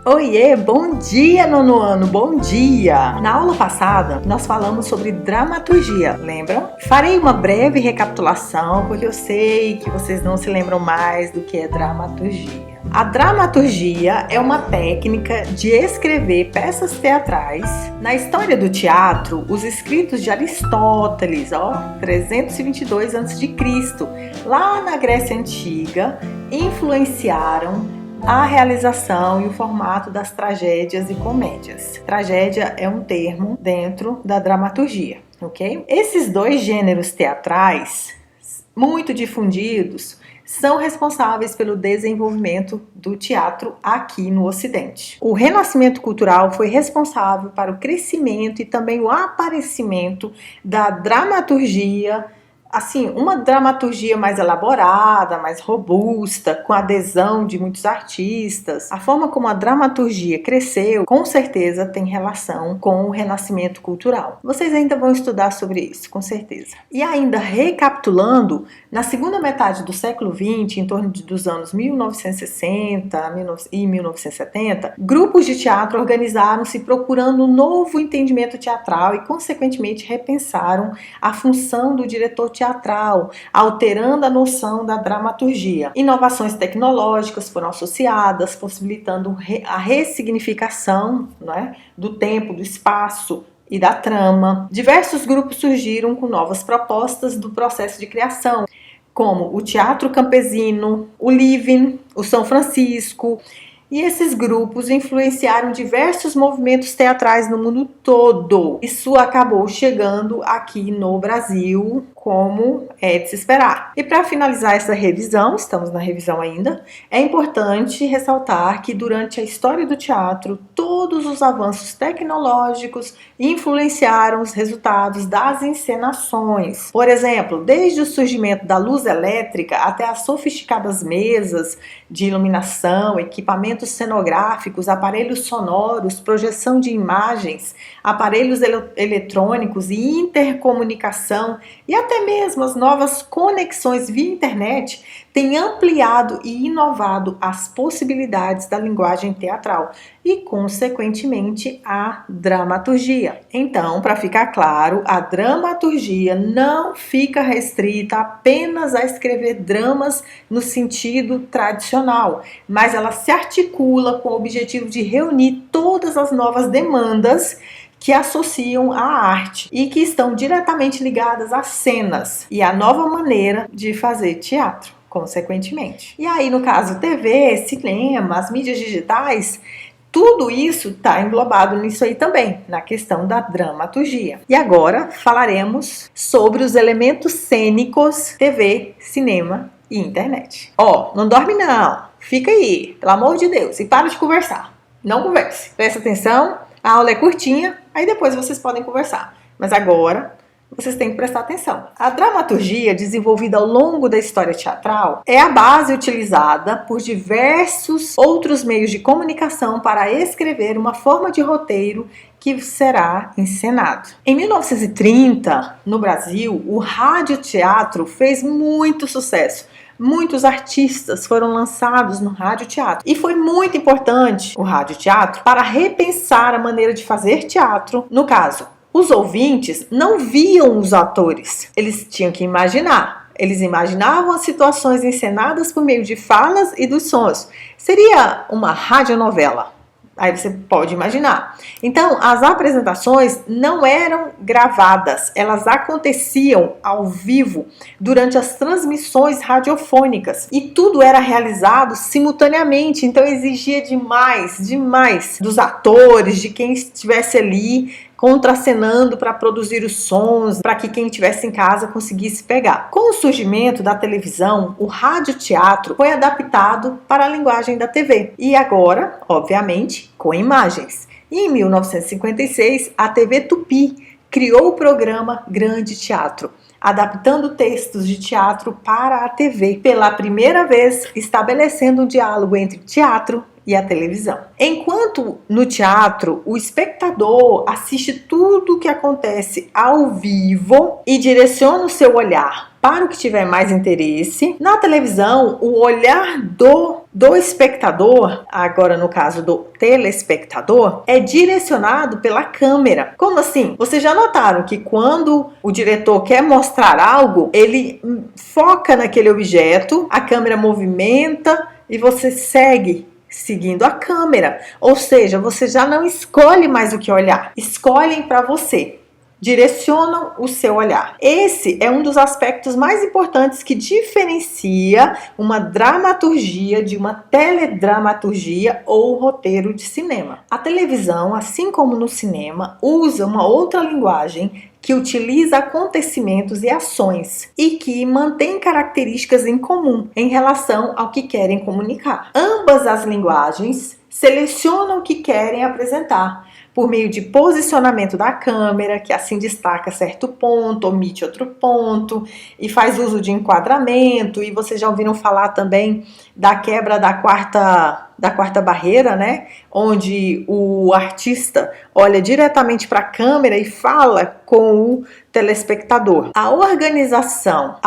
Oiê, bom dia, nono ano, bom dia! Na aula passada, nós falamos sobre dramaturgia, lembram? Farei uma breve recapitulação, porque eu sei que vocês não se lembram mais do que é dramaturgia. A dramaturgia é uma técnica de escrever peças teatrais. Na história do teatro, os escritos de Aristóteles, 322 a.C., lá na Grécia Antiga, influenciaram a realização e o formato das tragédias e comédias. Tragédia é um termo dentro da dramaturgia, ok? Esses dois gêneros teatrais, muito difundidos, são responsáveis pelo desenvolvimento do teatro aqui no Ocidente. O Renascimento cultural foi responsável para o crescimento e também o aparecimento da dramaturgia, assim, uma dramaturgia mais elaborada, mais robusta, com adesão de muitos artistas. A forma como a dramaturgia cresceu, com certeza tem relação com o renascimento cultural. Vocês ainda vão estudar sobre isso, com certeza. E ainda recapitulando, na segunda metade do século XX, em torno dos anos 1960 e 1970, grupos de teatro organizaram-se procurando um novo entendimento teatral e, consequentemente, repensaram a função do diretor teatral, alterando a noção da dramaturgia. Inovações tecnológicas foram associadas, possibilitando a ressignificação, do tempo, do espaço e da trama. Diversos grupos surgiram com novas propostas do processo de criação, como o teatro campesino, o living, o São Francisco. E esses grupos influenciaram diversos movimentos teatrais no mundo todo. Isso acabou chegando aqui no Brasil, como é de se esperar. E para finalizar essa revisão, estamos na revisão ainda, é importante ressaltar que durante a história do teatro, todos os avanços tecnológicos influenciaram os resultados das encenações. Por exemplo, desde o surgimento da luz elétrica até as sofisticadas mesas de iluminação, equipamentos cenográficos, aparelhos sonoros, projeção de imagens, aparelhos eletrônicos e intercomunicação e até mesmo as novas conexões via internet têm ampliado e inovado as possibilidades da linguagem teatral e, consequentemente, a dramaturgia. Então, para ficar claro, a dramaturgia não fica restrita apenas a escrever dramas no sentido tradicional, mas ela se articula com o objetivo de reunir todas as novas demandas que associam à arte e que estão diretamente ligadas às cenas e à nova maneira de fazer teatro, consequentemente. E aí, no caso, TV, cinema, as mídias digitais, tudo isso está englobado nisso aí também, na questão da dramaturgia. E agora falaremos sobre os elementos cênicos, TV, cinema e internet. Não dorme não, fica aí, pelo amor de Deus, e para de conversar. Não converse, presta atenção, a aula é curtinha, aí depois vocês podem conversar. Mas agora vocês têm que prestar atenção. A dramaturgia, desenvolvida ao longo da história teatral, é a base utilizada por diversos outros meios de comunicação para escrever uma forma de roteiro que será encenado. Em 1930, no Brasil, o radioteatro fez muito sucesso. Muitos artistas foram lançados no radioteatro e foi muito importante o radioteatro para repensar a maneira de fazer teatro. No caso, os ouvintes não viam os atores, eles tinham que imaginar. Eles imaginavam as situações encenadas por meio de falas e dos sons. Seria uma radionovela. Aí você pode imaginar. Então, as apresentações não eram gravadas, elas aconteciam ao vivo durante as transmissões radiofônicas e tudo era realizado simultaneamente, então exigia demais dos atores, de quem estivesse ali contracenando para produzir os sons, para que quem estivesse em casa conseguisse pegar. Com o surgimento da televisão, o radioteatro foi adaptado para a linguagem da TV. E agora, obviamente, com imagens. E em 1956, a TV Tupi criou o programa Grande Teatro, adaptando textos de teatro para a TV, pela primeira vez estabelecendo um diálogo entre teatro e a televisão. Enquanto no teatro o espectador assiste tudo o que acontece ao vivo e direciona o seu olhar para o que tiver mais interesse, na televisão o olhar do do espectador, agora no caso do telespectador, é direcionado pela câmera. Como assim? Vocês já notaram que quando o diretor quer mostrar algo, ele foca naquele objeto, a câmera movimenta e você segue seguindo a câmera. Ou seja, você já não escolhe mais o que olhar, escolhem para você. Direcionam o seu olhar. Esse é um dos aspectos mais importantes que diferencia uma dramaturgia de uma teledramaturgia ou roteiro de cinema. A televisão, assim como no cinema, usa uma outra linguagem que utiliza acontecimentos e ações e que mantém características em comum em relação ao que querem comunicar. Ambas as linguagens selecionam o que querem apresentar por meio de posicionamento da câmera, que assim destaca certo ponto, omite outro ponto, e faz uso de enquadramento, e vocês já ouviram falar também da quebra da quarta barreira, né? Onde o artista olha diretamente para a câmera e fala com o telespectador. A organização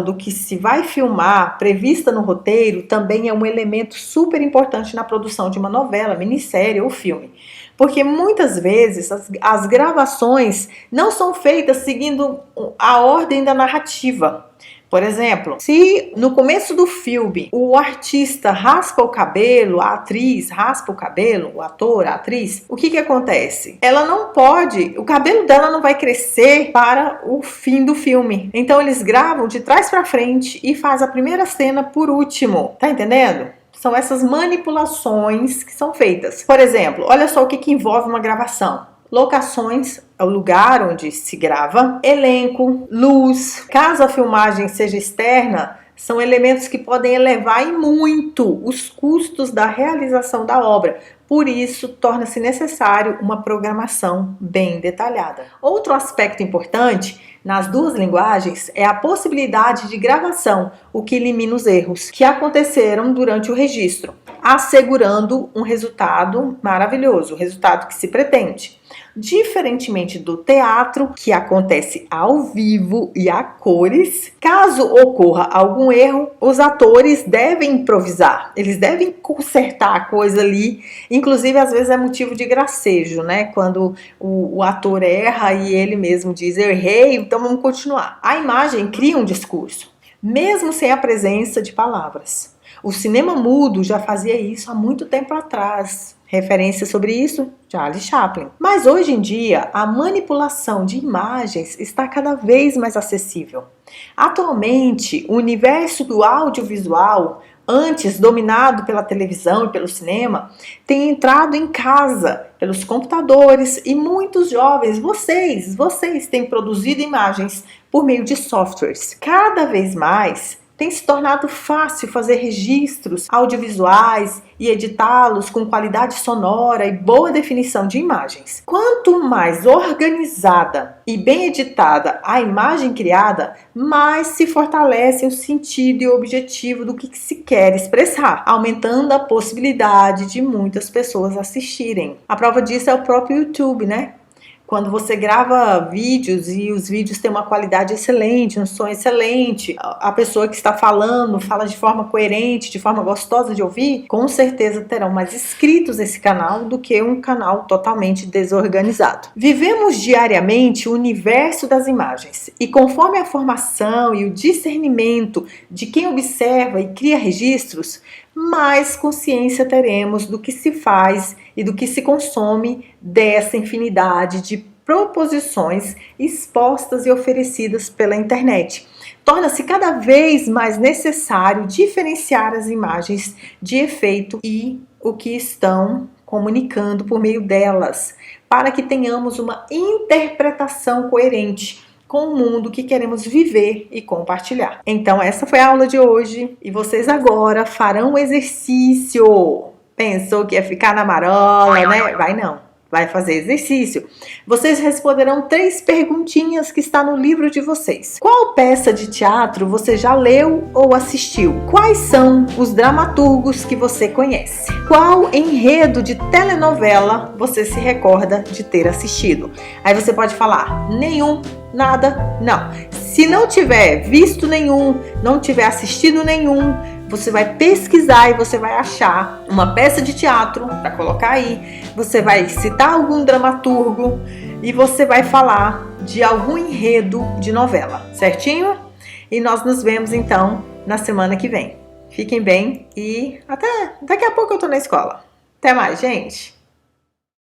do que se vai filmar, prevista no roteiro, também é um elemento super importante na produção de uma novela, minissérie ou filme. Porque muitas vezes as gravações não são feitas seguindo a ordem da narrativa. Por exemplo, se no começo do filme o artista raspa o cabelo, a atriz raspa o cabelo, o ator, a atriz, o que acontece? Ela não pode, o cabelo dela não vai crescer para o fim do filme. Então eles gravam de trás para frente e faz a primeira cena por último. Tá entendendo? São essas manipulações que são feitas. Por exemplo, olha só o que envolve uma gravação. Locações, é o lugar onde se grava, elenco, luz. Caso a filmagem seja externa, são elementos que podem elevar em muito os custos da realização da obra. Por isso, torna-se necessário uma programação bem detalhada. Outro aspecto importante nas duas linguagens é a possibilidade de gravação, o que elimina os erros que aconteceram durante o registro, assegurando um resultado maravilhoso, o resultado que se pretende. Diferentemente do teatro, que acontece ao vivo e a cores, caso ocorra algum erro, os atores devem improvisar, eles devem consertar a coisa ali, inclusive às vezes é motivo de gracejo, né? Quando o ator erra e ele mesmo diz, eu errei, então vamos continuar. A imagem cria um discurso, mesmo sem a presença de palavras. O cinema mudo já fazia isso há muito tempo atrás. Referência sobre isso, Charlie Chaplin. Mas hoje em dia, a manipulação de imagens está cada vez mais acessível. Atualmente, o universo do audiovisual, antes dominado pela televisão e pelo cinema, tem entrado em casa pelos computadores e muitos jovens, vocês têm produzido imagens por meio de softwares. Cada vez mais tem se tornado fácil fazer registros audiovisuais e editá-los com qualidade sonora e boa definição de imagens. Quanto mais organizada e bem editada a imagem criada, mais se fortalece o sentido e o objetivo do que se quer expressar, aumentando a possibilidade de muitas pessoas assistirem. A prova disso é o próprio YouTube, né? Quando você grava vídeos e os vídeos têm uma qualidade excelente, um som excelente, a pessoa que está falando fala de forma coerente, de forma gostosa de ouvir, com certeza terão mais inscritos nesse canal do que um canal totalmente desorganizado. Vivemos diariamente o universo das imagens e conforme a formação e o discernimento de quem observa e cria registros, mais consciência teremos do que se faz e do que se consome dessa infinidade de proposições expostas e oferecidas pela internet. Torna-se cada vez mais necessário diferenciar as imagens de efeito e o que estão comunicando por meio delas, para que tenhamos uma interpretação coerente com o mundo que queremos viver e compartilhar. Então essa foi a aula de hoje e vocês agora farão um exercício. Pensou que ia ficar na marola, né? Vai não, vai fazer exercício. Vocês responderão 3 perguntinhas que está no livro de vocês. Qual peça de teatro você já leu ou assistiu? Quais são os dramaturgos que você conhece? Qual enredo de telenovela você se recorda de ter assistido? Aí você pode falar, nenhum, nada, não. Se não tiver visto nenhum, não tiver assistido nenhum, Você vai pesquisar e você vai achar uma peça de teatro para colocar aí. Você vai citar algum dramaturgo e você vai falar de algum enredo de novela, certinho? E nós nos vemos então na semana que vem. Fiquem bem e até daqui a pouco eu tô na escola. Até mais, gente!